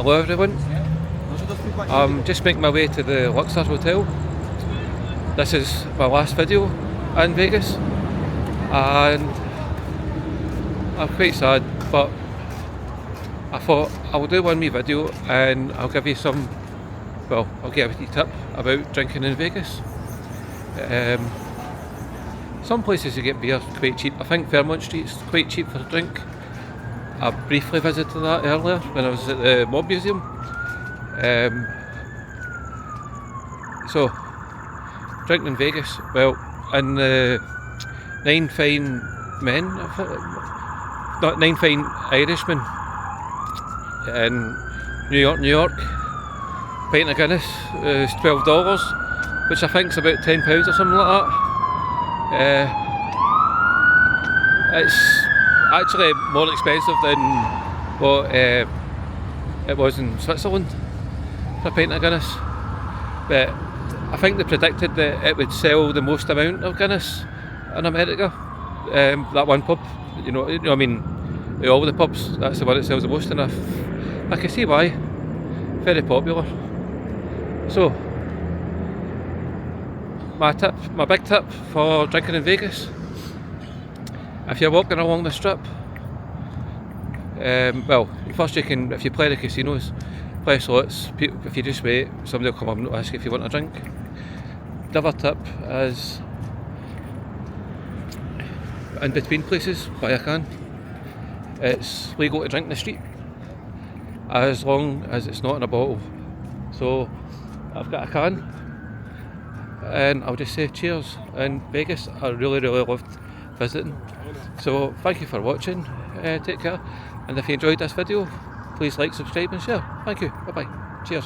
Hello everyone, I'm just making my way to the Luxor Hotel. This is my last video in Vegas and I'm quite sad, but I thought I'll do one wee video and I'll give you some, well, I'll give you a tip about drinking in Vegas. Some places you get beer quite cheap. I think Fairmont Street's quite cheap for a drink. I briefly visited that earlier when I was at the Mob Museum. So, drinking in Vegas, well, in the Nine Fine Men, not Nine Fine Irishmen in New York, pint of Guinness is $12, which I think is about £10 or something like that. It's actually more expensive than what it was in Switzerland for a pint of Guinness, but I think they predicted that it would sell the most amount of Guinness in America. That one pub, I mean, all the pubs, that's the one that sells the most, and I can see why. Very popular. So, my big tip for drinking in Vegas: if you're walking along the strip, well, first you can, if you play the casinos, play slots, if you just wait, somebody will come up and ask you if you want a drink. The other tip is, in between places, buy a can. It's legal to drink in the street, as long as it's not in a bottle. So, I've got a can, and I'll just say cheers. In Vegas, I really loved visiting. So, thank you for watching, take care, and if you enjoyed this video, please like, subscribe and share. Thank you, bye bye, cheers.